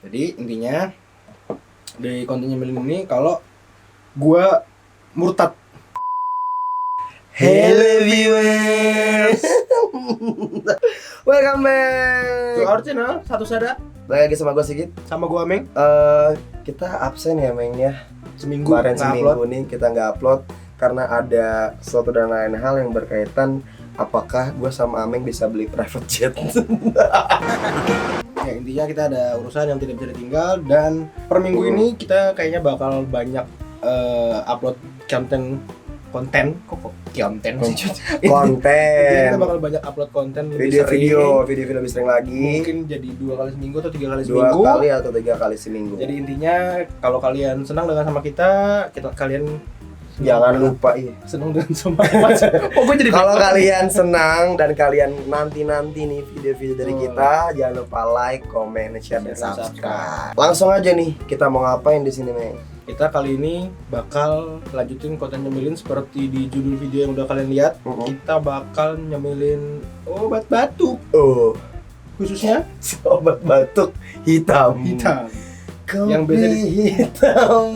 Jadi intinya di konten nyemilin ini kalau gua murtad. Hello viewers. Welcome back To our channel Satu Sada. Balik lagi sama gue Sigit. Sama gua Meng. Kita absen ya Meng ya. Seminggu Kemarin nggak seminggu upload. nih kita nggak upload karena ada suatu dan lain hal yang berkaitan apakah gue sama Ameng bisa beli private jet. Ya intinya kita ada urusan yang tidak bisa ditinggal. Dan per minggu ini kita kayaknya bakal banyak upload konten kok konten sih? Jadi kita bakal banyak upload konten lebih Video-video sering. lebih sering lagi. Mungkin jadi 2 kali seminggu atau 3 kali 2 seminggu. kali atau 3 kali seminggu. Jadi intinya kalau kalian senang dengan sama kita kalian Jangan lupa senang dengan sama oh gue jadi kalau kalian senang dan kalian nanti nih video-video dari kita, jangan lupa like, comment, share, dan subscribe. Langsung aja nih, kita mau ngapain di sini, Meng? kita kali ini bakal lanjutin konten nyemilin seperti di judul video yang udah kalian lihat. Kita bakal nyemilin obat batuk, khususnya Obat batuk hitam. Yang Yang biasa hitam.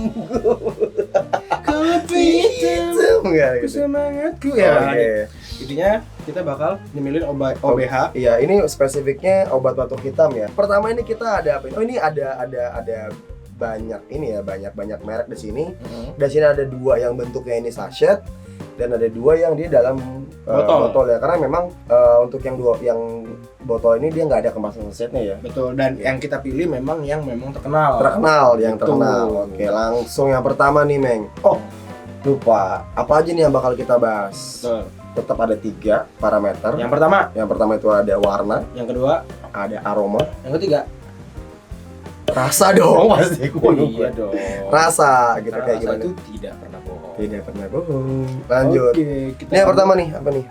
kopi hitam Enggak gitu. semangatku Oke. ya. Intinya kita bakal nyemilin obat OBH. Iya, ini spesifiknya obat batuk hitam ya. Pertama ini kita ada apa? Oh, ini ada banyak ini ya, banyak merek di sini. Di sini ada 2 yang bentuknya ini sachet dan ada 2 yang di dalam botol ya. Karena memang untuk yang botol ini dia nggak ada kemasan sachetnya ya. Betul, dan yang kita pilih memang yang terkenal. Yang Betul. terkenal. Oke, langsung yang pertama nih, Meng. Oh, lupa. Apa aja nih yang bakal kita bahas? Betul. Tetap ada 3 parameter. Yang pertama itu ada warna, yang kedua, ada aroma, yang ketiga. rasa dong pasti. Iya dong. Rasa gitu Karena kayak rasa gimana? itu tidak pernah bohong. Tidak pernah bohong. Lanjut. Oke, kita Ini yang pertama nih, apa nih?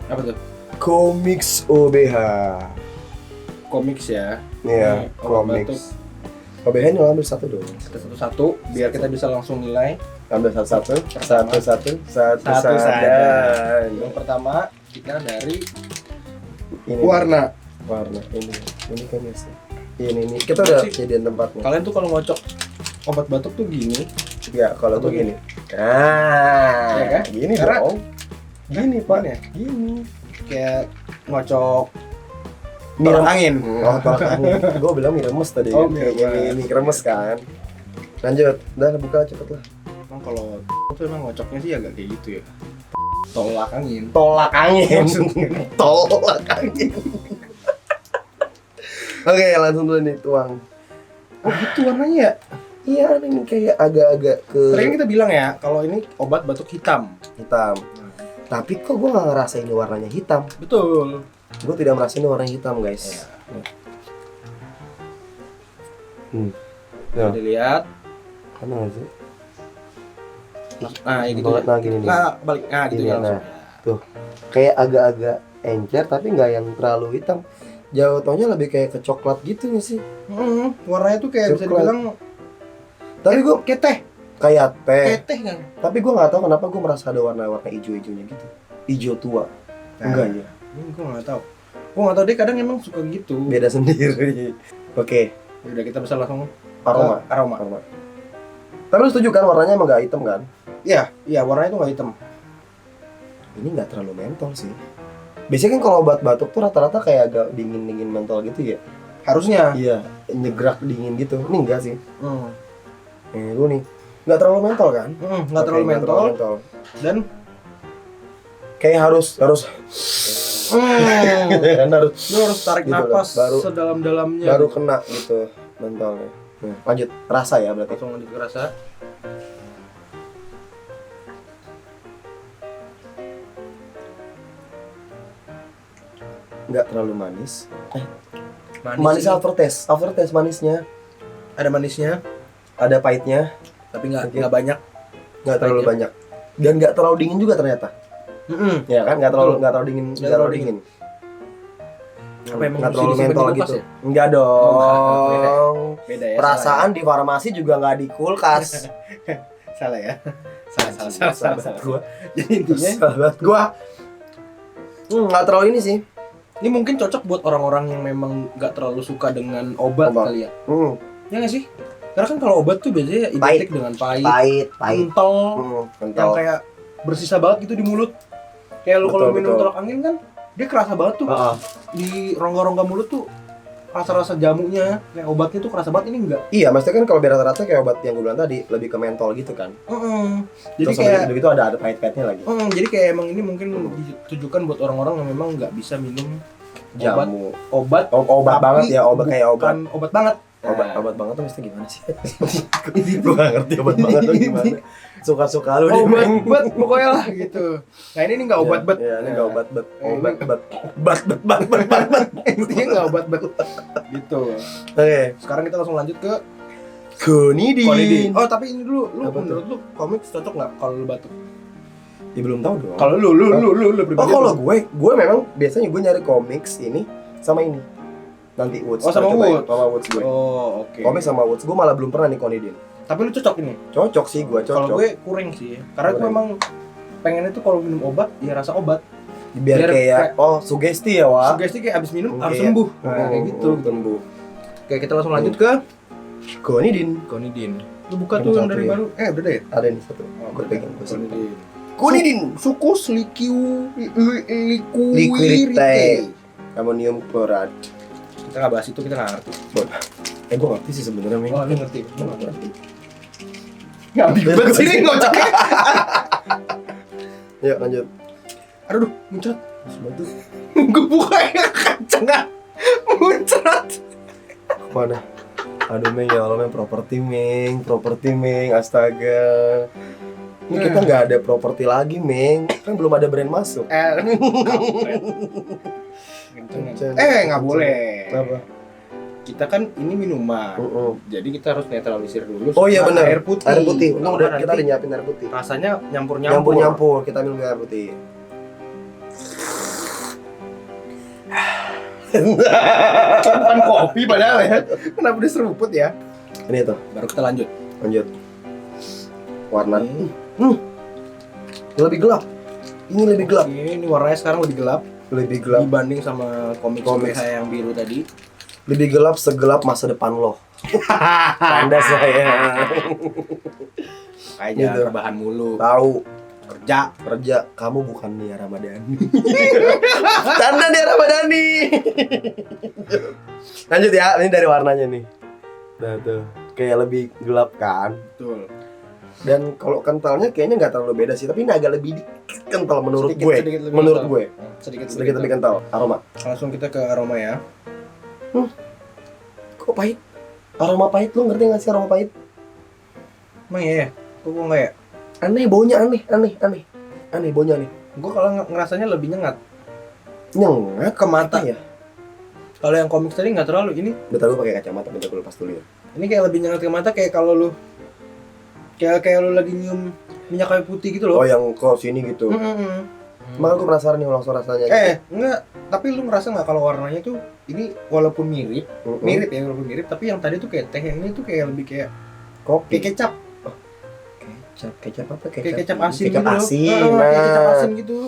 apa tuh? Comics OBH. Komiks ya. Iya, Ini obat batuk. Comics. OBH ini ambil satu dong. Kita satu-satu biar kita bisa langsung nilai. Ambil satu-satu. Pertama. Satu Satu saja. Yang pertama kita dari Ini warna. warna ini kan ya sih. Ini kita udah Sih. jadian tempatnya. Kalian tuh kalau ngocok obat batuk tuh gini. Ya, kalau Atau tuh gini. Ya kan? Gini Karena- dong. Gini, Pak. ya? Gini. Kayak ngocok Mie tolak angin. Oh, tolak angin. Gue bilang mie remes tadi. Oh, kan. mie remes. Mie remes kan. Lanjut. Udah buka cepet lah. Emang kalau itu emang ngocoknya sih agak kayak gitu ya. Tolak angin. Tolak angin. Tolak angin. Oke, langsung dulu nih tuang. Oh gitu warnanya ya? Iya, ini kayak agak-agak ke Tadi kan kita bilang ya, kalau ini obat batuk hitam. hitam. Tapi kok gue gak ngerasa ini warnanya hitam. Betul. Gue tidak merasa ini warna hitam, guys. Ya. Dilihat. Kan nggak sih? Nah, ya gitu ya. Nah, gini nih. Nah, balik. Nah, gitu Gini, ya langsung. nah. Tuh. Kayak agak-agak encer tapi nggak yang terlalu hitam. Jauh-taunya lebih kayak ke coklat gitu nggak sih? Warnanya tuh kayak bisa Coklat. dibilang Tapi gue kayak teh. kayak teh. Kayak teh kan? Tapi gue nggak tahu kenapa gue merasa ada warna-warna hijau-hijaunya gitu. Hijau tua. Enggak ya. Ini gue nggak tahu. Gue nggak tahu dia kadang emang suka gitu. Beda sendiri. Oke. Ya udah kita bisa langsung Aroma. aroma. Tapi lu setuju kan warnanya emang nggak hitam kan? Iya, warnanya tuh nggak hitam. Ini nggak terlalu mentol sih. Biasanya kan kalau obat batuk tuh rata-rata kayak agak dingin-dingin mentol gitu ya. Harusnya. Iya, nyegrak dingin gitu. Ini enggak sih. Hmm. Gue nih nggak terlalu mentol kan? Nggak terlalu Oke, mentol dan kayak harus kan harus lu harus tarik Gitu loh, napas baru- sedalam-dalamnya. baru kena gitu mentolnya. Nah, lanjut rasa ya berarti. Langsung lanjut ke rasa. Nggak terlalu manis. sih. Manis aftertaste manisnya. Ada manisnya, Ada pahitnya, tapi nggak Oke. banyak. nggak terlalu Pahitnya. banyak. Dan nggak terlalu dingin juga ternyata. Ya kan nggak terlalu dingin, nggak terlalu dingin. Apa emang Nggak mesti terlalu disimpan mentol di kulkas gitu. ya? Enggak dong. Beda ya. Perasaan di farmasi juga nggak di kulkas. Salah ya. Sahabat gua. Jadi intinya Sahabat gua. Nggak terlalu ini sih. Ini mungkin cocok buat orang-orang yang memang nggak terlalu suka dengan obat kali ya. Ya nggak sih? Karena kan kalau obat tuh biasanya identik dengan pahit, kental, yang kayak bersisa banget gitu di mulut. Kayak lu kalau minum tolak angin kan, dia kerasa banget tuh di rongga-rongga mulut tuh. Rasa-rasa jamunya, kayak obatnya tuh kerasa banget, ini enggak. Iya, maksudnya kan kalau biar rata-rata kayak obat yang gue bilang tadi lebih ke mentol gitu kan. Jadi terus kayak begitu ada pahit-pahitnya lagi. Jadi kayak emang ini mungkin ditujukan buat orang-orang yang memang nggak bisa minum Jamu. obat banget ya, obat kayak obat. Bukan obat banget. Obat banget tuh mesti gimana sih? Gue gak ngerti obat banget tuh gimana. Suka-suka lu nih. Obat pokoknya lah gitu. Nah ini nggak obat bet. Iya, ini nggak obat bet. Intinya nggak obat bet. Gitu. Oke. Sekarang kita langsung lanjut ke Conidin. Oh tapi ini dulu, menurut tuh? lu komik cocok nggak kalau lu batuk? Ya belum tahu dong. Kalau lu pribadi. Oh kalau gue memang biasanya gue nyari komiks ini sama ini. Nanti Woods. Oh sama Woods. Sama Woods gue. Oh oke. Komik sama Woods gue malah belum pernah nih Conidin. Tapi lu cocok ini? Cocok sih gue, cocok. Kalau gue kurang sih, karena gue memang pengen itu kalau minum obat ya rasa obat. Biar kayak sugesti ya Wak. Sugesti kayak abis minum harus sembuh. Kayak gitu. Sembuh. Kayak kita langsung lanjut ke Conidin. Lu buka tuh yang dari baru. Udah deh. Ada nih satu. Gue pegang. Conidin. Sukus liquirite. Ammonium chloride. Kita nggak bahas itu, kita nggak ngerti. Gue ngerti sih sebenarnya, Ming. Oh, lu ngerti? Gue nggak ngerti. Nggak banget sih ini ngocoknya. Yuk lanjut. Aduh, muncrat. Sebentar. Gue buka yang kenceng nggak? Muncrat. Mana? Aduh Ming, ya Allah Ming, properti Ming, astaga. Ini kita nggak ada properti lagi Ming, kan belum ada brand masuk. Nggak boleh. Kenapa? Kita kan ini minuman, jadi kita harus netralisir dulu. Oh iya benar. Air putih. Untung udah kita udah nyiapin air putih. Rasanya nyampur. Kita minum air putih. Bukan kopi padahal ya. Kenapa diseruput ya? Ini tuh. Baru kita lanjut. Warna. Lebih gelap. Ini lebih gelap. Ini warnanya sekarang lebih gelap dibanding sama komik saya yang biru tadi. Lebih gelap segelap masa depan lo. Tanda saya. Kayak Gitu. jangan rebahan mulu. Tahu. Kerja. Kamu bukan Nia Ramadhani. Tanda Nia Ramadhani. Lanjut ya, ini dari warnanya nih. Nah tuh, kayak lebih gelap kan. Betul. Dan kalau kentalnya kayaknya nggak terlalu beda sih, tapi ini agak lebih kental menurut Sedikit gue. lebih Menurut kental. gue. Sedikit Lebih kental. Aroma. Langsung kita ke aroma ya. Kok pahit? Aroma pahit, lu ngerti nggak sih aroma pahit? Emang iya ya? Kok gue nggak ya? Aneh, baunya aneh. Aneh baunya nih. Gue kalau ngerasanya lebih nyengat Nyengat ke mata ya. Kalau yang komik tadi nggak terlalu. Ini Bentar gue pakai kacamata, bentar gue lepas dulu ya. Ini kayak lebih nyengat ke mata, kayak kalau lu kayak lu lagi nyium minyak kayu putih gitu loh. Oh yang ke sini gitu. Malah gue penasaran nih langsung rasanya. Enggak. Tapi lu ngerasa nggak kalau warnanya tuh ini walaupun mirip, walaupun mirip, tapi yang tadi tuh kayak teh, yang ini tuh kayak lebih kayak kopi. kayak kecap. Kecap apa? Kayak kecap asin Kecap gitu. asin. Kayak kecap asin gitu.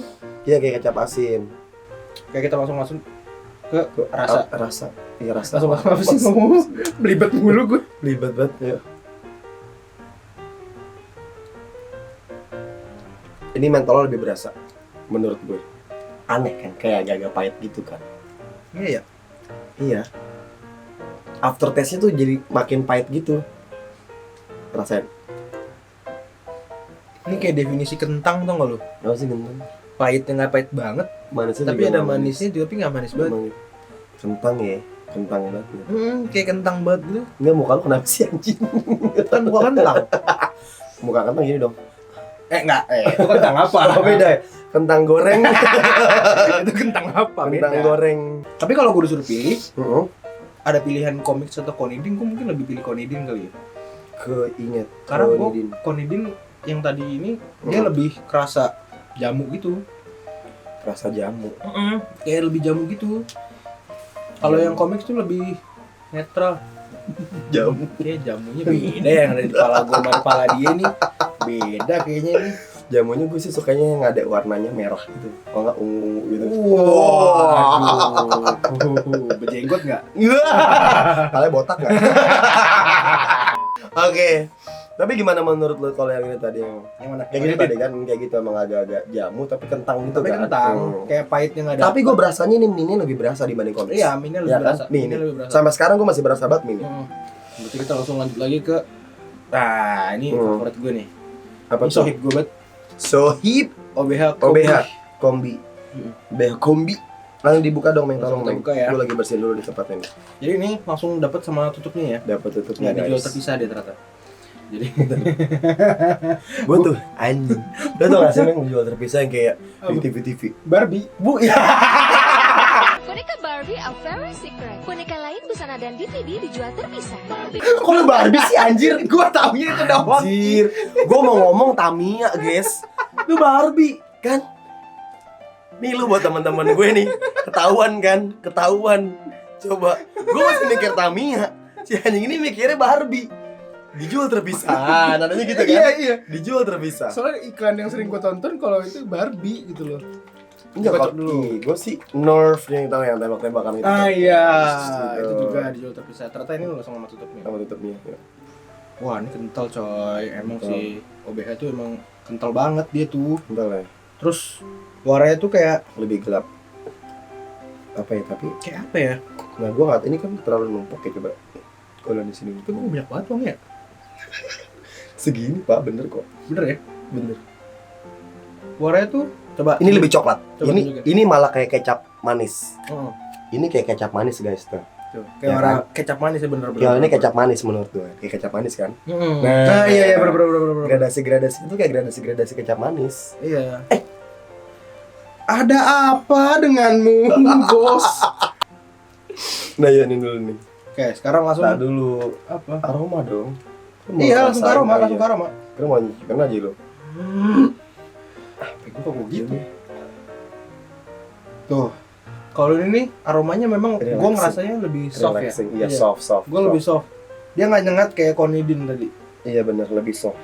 Iya kayak kecap asin. Kayak kita langsung ke rasa. Iya rasa. Langsung apa sih ngomong? Belibet mulu gue. Libet banget ya. Ini mentolnya lebih berasa menurut gue. Aneh kan, kayak agak-agak pahit gitu kan. Iya ya. Iya. After taste-nya tuh jadi makin pahit gitu. Rasain. Ini kayak definisi kentang, tau gak lu? Apa sih genteng? Pahitnya nggak pahit banget, Manisnya tapi juga ada manis. manisnya juga, tapi nggak manis banget. Emang kentang ya, kentang banget. Kayak kentang banget gitu. Enggak, muka lu kenapa sih anjing? Kan bukan kentang. Muka kentang gini dong. Itu kentang apa? Oh beda ya? Kentang goreng. Itu kentang apa? Kentang Beda. goreng. Tapi kalau gue disuruh pilih, Heeh. ada pilihan komik atau Conidin, gue mungkin lebih pilih Conidin kali ya. Keinget. Karena gue Conidin. Conidin yang tadi ini dia lebih kerasa jamu gitu. Rasa jamu. Kayak lebih jamu gitu. Kalau yang komik tuh lebih netral. Jamu. Kayak jamunya beda yang ada di kepala gue sama kepala dia nih. Beda kayaknya nih. Jamunya gue sih sukanya yang ada warnanya merah gitu. Kalau nggak ungu gitu. Berjenggot nggak? Kalian botak nggak? Oke. Tapi gimana menurut lo kalau yang ini tadi yang Yang mana? kayak gitu tadi kan kayak gitu emang agak-agak jamu tapi kentang gitu Tapi kan. kentang, kayak pahitnya nggak ada. Tapi gue berasanya ini lebih berasa dibanding komis. Iya, minnya lebih Iya kan? berasa. Nih, Minnya nih. lebih berasa. Sampai sekarang gue masih berasa banget mini. Berarti kita langsung lanjut lagi ke ini favorit gue nih. Apa Ini tuh? sohib gue banget. Sohib OBH OBH kombi. Hmm. OBH kombi. Langsung dibuka dong, Meng. Langsung Tolong, Meng. kita buka ya. Gue lagi bersihin dulu di tempatnya nih. Jadi ini langsung dapat sama tutupnya ya. Dapat tutupnya, Nggak dijual guys. terpisah dia ternyata. Jadi Gue tuh anjing. Lo tau gak sih Meng jual terpisah yang kayak di Apa? TV-TV? Barbie. Bu ya. Boneka Barbie A Very Secret. Boneka lain, busana dan DVD dijual terpisah. Kok lu Barbie sih anjir? Gua taunya itu doang. Anjir. Gue mau ngomong Tamiya, guys. Lu Barbie kan? Nih lu buat teman-teman gue nih. Ketahuan kan? Ketahuan. Coba. Gue masih mikir Tamiya. Si anjing ini mikirnya Barbie. Dijual terpisah. Namanya gitu kan? Iya. Dijual terpisah. Soalnya iklan yang sering gua tonton kalau itu Barbie gitu loh. Enggak Kocok kok dulu. dulu. Gue sih Nerf yang tahu yang tembak-tembakan itu. Ah iya, Gitu. itu juga dijual terpisah. Ternyata ini langsung sama tutupnya. Sama tutupnya. Ya. Wah, ini kental coy. Emang Kental. sih OBH tuh emang kental banget dia tuh. Bentar ya. Terus warnanya tuh kayak Lebih gelap. Apa ya tapi? apa ya? Nah gue nggak. Ini kan terlalu numpuk ya coba. Kalau di sini. Tapi gue banyak banget bang ya. Segini pak, bener kok. Bener ya? Bener. Warnanya tuh coba. Ini lebih coklat. Coba tunjukin. Ini malah kayak kecap manis. Oh, Ini kayak kecap manis guys tuh. tuh. Ya Kayak warna kecap manis ya bener-bener. Ya ini kecap manis menurut gue. Kayak kecap manis kan. Nah, iya bener-bener. Gradasi-gradasi itu kayak gradasi-gradasi kecap manis. Iya. Ada apa denganmu, bos? Nah ya ini dulu nih. Oke, sekarang langsung Nah dulu apa? aroma dong. Lu mau Iya, langsung ke rasain aroma, kali langsung ya? ke aroma. Lu mau nyicipin aja lu. Gue kok gitu. Tuh. Kalau ini nih aromanya memang gue Relaxing. ngerasanya lebih soft Relaxing. ya. Iya soft. Gue lebih soft. Dia nggak nyengat kayak Conidin tadi. Iya bener lebih soft.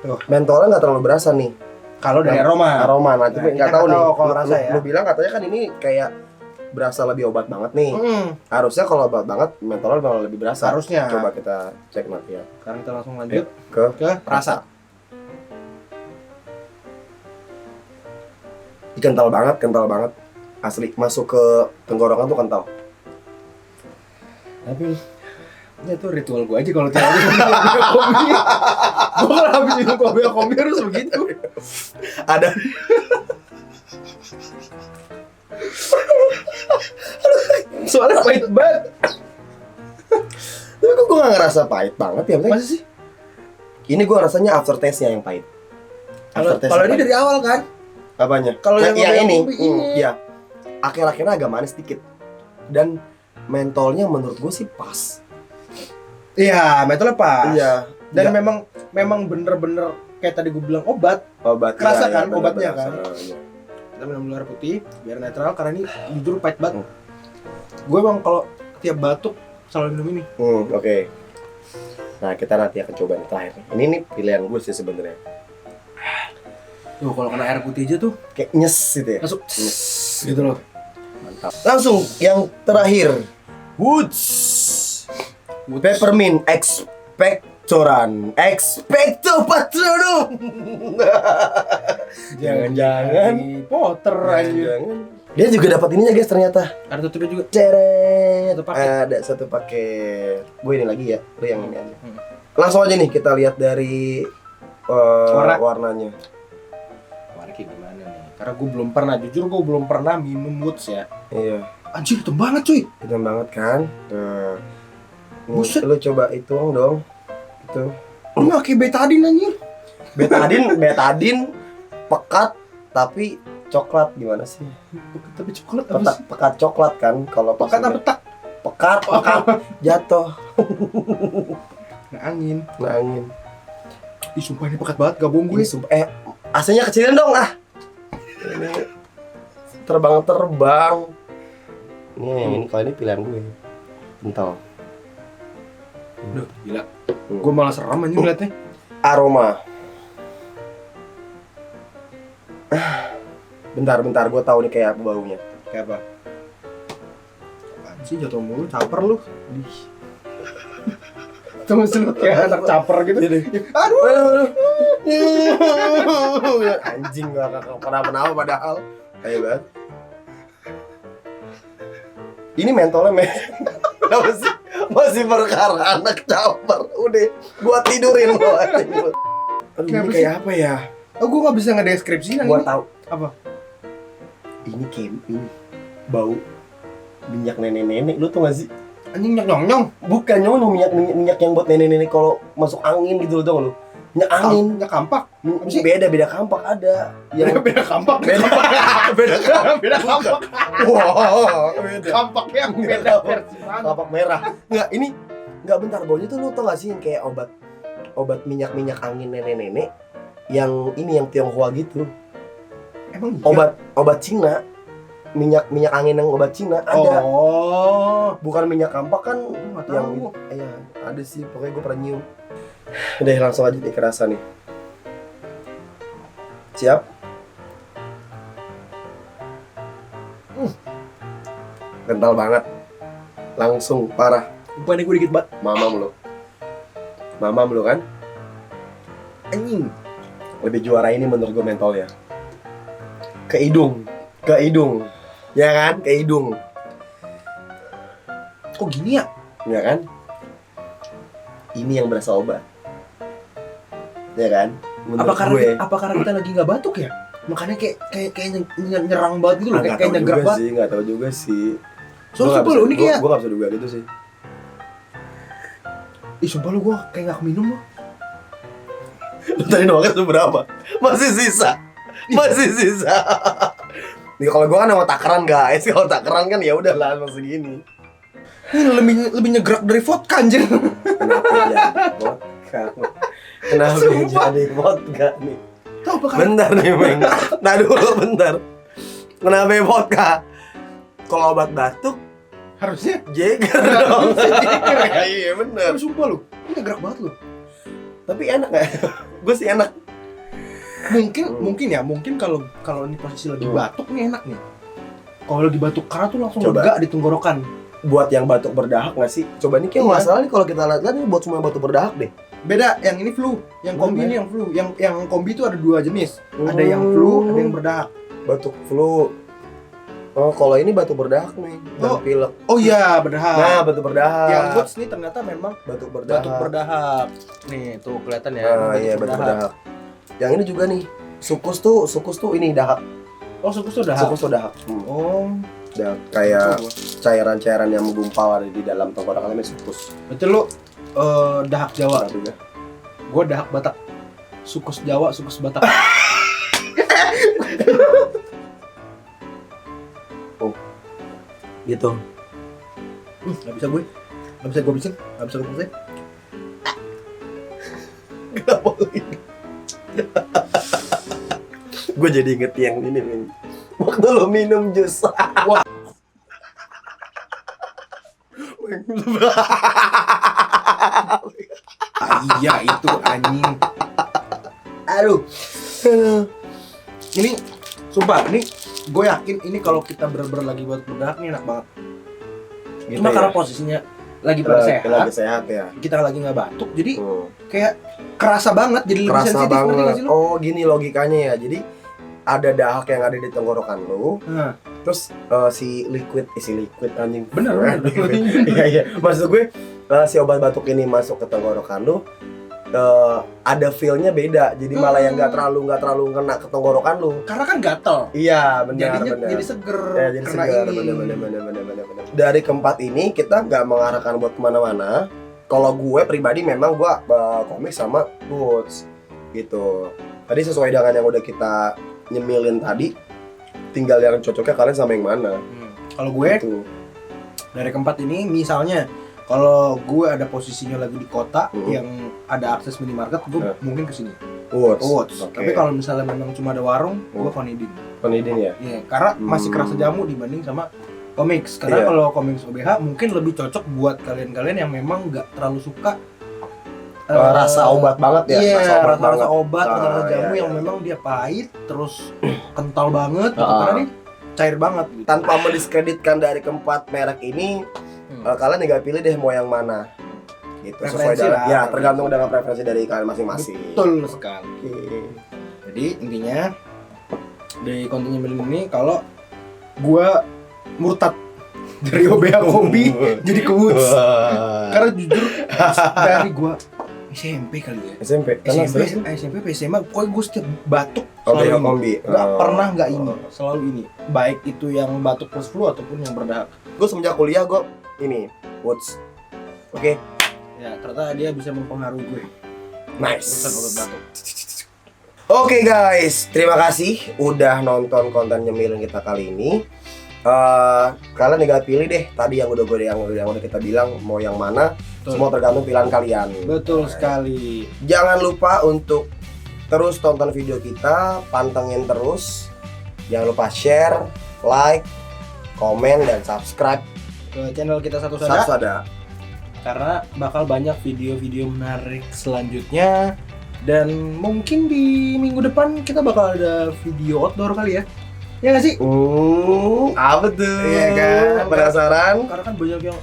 Tuh. Mentolnya nggak terlalu berasa nih. Kalau dari Nah, aroma. Aroma. Nah, Nah, tapi kita nggak tahu nggak nih. tahu kalau rasa ya. Lu bilang katanya kan ini kayak berasa lebih obat banget nih. Harusnya kalau obat banget mentolnya malah lebih berasa. Harusnya. Coba kita cek nanti ya. Sekarang kita langsung lanjut Ke ke rasa. Ih, kental banget. Asli masuk ke tenggorokan tuh kental. Tapi ya itu ritual gue aja kalau tiap hari minum kopi. Gue kalau habis minum kopi harus begitu. Ada Soalnya pahit banget. tapi kok gue gak ngerasa pahit banget ya? Masa sih? Ini gue rasanya aftertaste-nya yang pahit. Kalau ini dari awal kan? apanya? Kalau Nah, yang ini, kopi ini. iya. Akhir-akhirnya agak manis dikit. Dan mentolnya menurut gue sih pas. Iya, mentolnya pas. Iya. Dan Iya. memang bener-bener kayak tadi gue bilang obat. Obat. Kerasa iya, kan bener, obatnya bener, kan? iya. Kita minum dulu air putih biar netral karena ini jujur pahit banget. Gue emang kalau tiap batuk selalu minum ini. Oke. Nah, kita nanti akan coba nih terakhir nih. Ini nih pilihan gue sih sebenarnya. Tuh kalau kena air putih aja tuh Kayak nyes gitu ya. langsung gitu loh. Mantap. Langsung yang terakhir. Woods. Peppermint expectorant. Expecto Patronum. Jangan-jangan Harry Potter aja. Jangan. Dia juga dapat ininya guys ternyata. Ada tutupnya juga. Ceret. Satu paket. Ada satu paket. Gue ini lagi ya. Lu yang ini aja. Hmm. Langsung aja nih kita lihat dari warnanya. Warna kayak gimana nih? Karena gue belum pernah, jujur gue belum pernah minum Woods ya. Iya. Anjir hitam banget cuy. Hitam banget kan? Nah. Buset. Lu coba hitung dong. Itu. Enggak kayak betadine anjir. Betadine pekat tapi coklat gimana sih? Tapi coklat apa sih? Pekat coklat kan kalau pas Pekat apa udah- tak? pekat jatuh Nah angin. nah angin. Ih sumpah ini pekat banget gak bohong gue. Ini sumpah AC-nya kecilin dong ah. Ini terbang. Ini kalau ini pilihan gue. Kental. Duh gila. Gue malah serem anjir ngeliatnya. Aroma. Bentar, gue tahu nih kayak apa baunya. Kayak apa? Apaan sih jatuh mulu, caper lu. Tunggu lu kayak anak caper gitu. Aduh. Anjing gak kenapa-napa padahal. Kayak banget. Ini mentolnya kenapa sih? Masih perkara anak caper. Udah, gua tidurin lo. Aduh, ini kayak apa ya? Oh, gua nggak bisa ngedeskripsiin Gua ini. tahu. Apa? Ini kayak ini bau minyak nenek-nenek, lu tau gak sih? Anjing nyong. Bukan minyak yang buat nenek-nenek kalau masuk angin gitu, tau gak lu? Minyak angin. Minyak kampak. Beda kampak ada. Yang Beda kampak. Beda kampak. Wah, beda. Kampak yang beda versi mana? Kampak merah. Enggak, ini enggak bentar baunya tuh lu tau gak sih yang kayak obat minyak angin nenek-nenek yang ini yang Tionghoa gitu. Emang iya? Obat Cina. Minyak angin yang obat Cina ada. Oh. Bukan minyak kampak kan Nggak tahu. yang iya, ada sih pokoknya gue pernah nyium. Udah langsung aja nih kerasa nih. Siap? Kental banget. Langsung parah. Rupanya gue dikit banget. Mamam lu kan? Anjing. Lebih juara ini menurut gue mentol ya. Ke hidung. Ya kan? Ke hidung. Kok gini ya? Ya kan? Ini yang berasa obat. Ya kan? Menurut gue. Apa karena kita lagi nggak batuk ya? Makanya kayak nyerang banget gitu loh, kayak nyegrap banget. Nggak tahu juga sih. Soalnya sumpah lu ini kayak gue nggak bisa duga gitu sih. ih sumpah lu gue kayak nggak minum loh. Lu tadi makan tuh berapa? Masih sisa. Nih kalau gue kan sama takaran guys, kalau takaran kan ya udah lah masih gini. Ini lebih nyegrak dari vodka anjir. Kenapa jadi vodka nih? Tahu apa karena Bentar nih Meng. Nah dulu bentar. Kenapa vodka? Kalau obat batuk harusnya Jager dong. Iya bener. tapi sumpah lu, ini nyegrak banget lu. Tapi enak gak? Gue sih enak. Mungkin kalau ini posisi lagi batuk nih enak nih. Kalau lagi batuk keras tuh langsung Coba. lega di tenggorokan. Buat yang batuk berdahak gak sih? Coba nih kayak masalah nih kalau kita lihat ini buat semua yang batuk berdahak deh. Beda, yang ini flu, yang kombi ini yang flu. Yang kombi itu ada dua jenis. Ada yang flu, ada yang berdahak. Batuk flu. Oh, kalau ini batuk berdahak nih, dan pilek. Oh iya, berdahak. Nah, batuk berdahak. Yang boots nih ternyata memang batuk berdahak. batuk berdahak. Nih, tuh kelihatan ya. Nah, iya batuk berdahak. Yang ini juga nih. Sukus tuh ini dahak. Oh, sukus tuh dahak. Sukus tuh dahak. Oh, Udah kayak cairan-cairan yang menggumpal ada di dalam tenggorokan ini sukus. berarti lu dahak Jawa. Nah, juga. Gua dahak Batak. Sukus Jawa, sukus Batak. Oh. Gitu. Nggak bisa gue bersihin. Kenapa ini? Gue jadi inget yang ini Min. Waktu lo minum jus. Wah. Iya itu anjing. Aduh. Ini sumpah, ini gue yakin ini kalau kita bener-bener lagi buat berdahak nih enak banget. Gitu Cuma ya? karena posisinya lagi pada sehat, Lagi sehat ya. kita lagi nggak batuk, jadi kayak kerasa banget, jadi lebih Kerasa sensitif. Ngerti nggak banget. sih lu? Oh gini logikanya ya. Jadi ada dahak yang ada di tenggorokan lu. Nah, Terus si liquid anjing. bener. Iya. Maksud gue si obat batuk ini masuk ke tenggorokan lu. Ada feel-nya beda. Jadi malah yang nggak terlalu kena ke tenggorokan lu. Karena kan gatel. Iya, benar. Jadi seger. Ya, jadi karena segar, ini. bener. Dari keempat ini kita nggak mengarahkan buat kemana-mana. Kalau gue pribadi memang gue komik sama Boots gitu. Tadi sesuai dengan yang udah kita nyemilin tadi, tinggal yang cocoknya kalian sama yang mana. Kalau gue Gitu. dari keempat ini, misalnya kalau gue ada posisinya lagi di kota yang ada akses minimarket, gue mungkin kesini. Woods. Oke. Tapi kalau misalnya memang cuma ada warung, gue Konidin. Konidin ya. Iya, karena masih kerasa jamu dibanding sama Comics. Karena kalau Comics OBH mungkin lebih cocok buat kalian-kalian yang memang nggak terlalu suka rasa obat banget ya. Iya, obat rasa obat, rasa jamu iya, yang iya. memang dia pahit, terus kental banget, gitu. Ah. Karena ini cair banget. Gitu. Tanpa mendiskreditkan dari keempat merek ini, kalian tinggal pilih deh mau yang mana. Gitu. Sesuai Preferensi dengan, lah. ya tergantung dengan preferensi dari kalian masing-masing. Betul sekali. Jadi intinya dari konten nyemilin ini kalau gua murtad dari OBH Kobi jadi ke Woods. Karena jujur dari gua SMP kali ya. SMP. SMP, SMA, pokoknya gue setiap batuk OBH selalu ini. Kombi. Nggak pernah nggak ini, selalu ini. Baik itu yang batuk plus flu ataupun yang berdahak. Gue semenjak kuliah gue ini Woods. Oke. Ya, ternyata dia bisa mempengaruhi gue. Nice. Urusan obat batuk. Oke guys, terima kasih udah nonton konten nyemilin kita kali ini. Kalian tinggal pilih deh tadi yang udah kita bilang mau yang mana. Betul. Semua tergantung pilihan kalian. Betul sekali. Jangan lupa untuk terus tonton video kita, pantengin terus. Jangan lupa share, like, komen dan subscribe. Ke channel kita satu Satu sada. ada. Karena bakal banyak video-video menarik selanjutnya. Dan mungkin di minggu depan kita bakal ada video outdoor kali ya. Ya nggak sih? Apa tuh? Iya kan? Penasaran? Karena kan banyak yang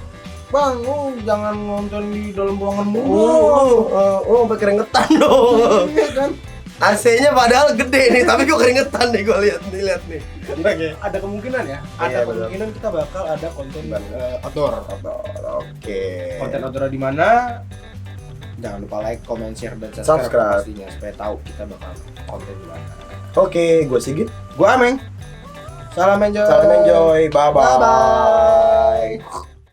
Bang, jangan nonton di dalam ruangan mulu. Sampai keringetan dong. Iya kan? AC-nya padahal gede nih, tapi kok keringetan nih gue lihat nih. Jadi ada kemungkinan ya. Ada Iya, betul. kemungkinan kita bakal ada konten outdoor. Oke. Konten outdoor di mana? Jangan lupa like, comment, share, dan subscribe pastinya supaya tahu kita bakal konten di mana. Oke, gue Sigit. Gua Ameng. Salam enjoy. Salam enjoy. Bye bye. Bye bye.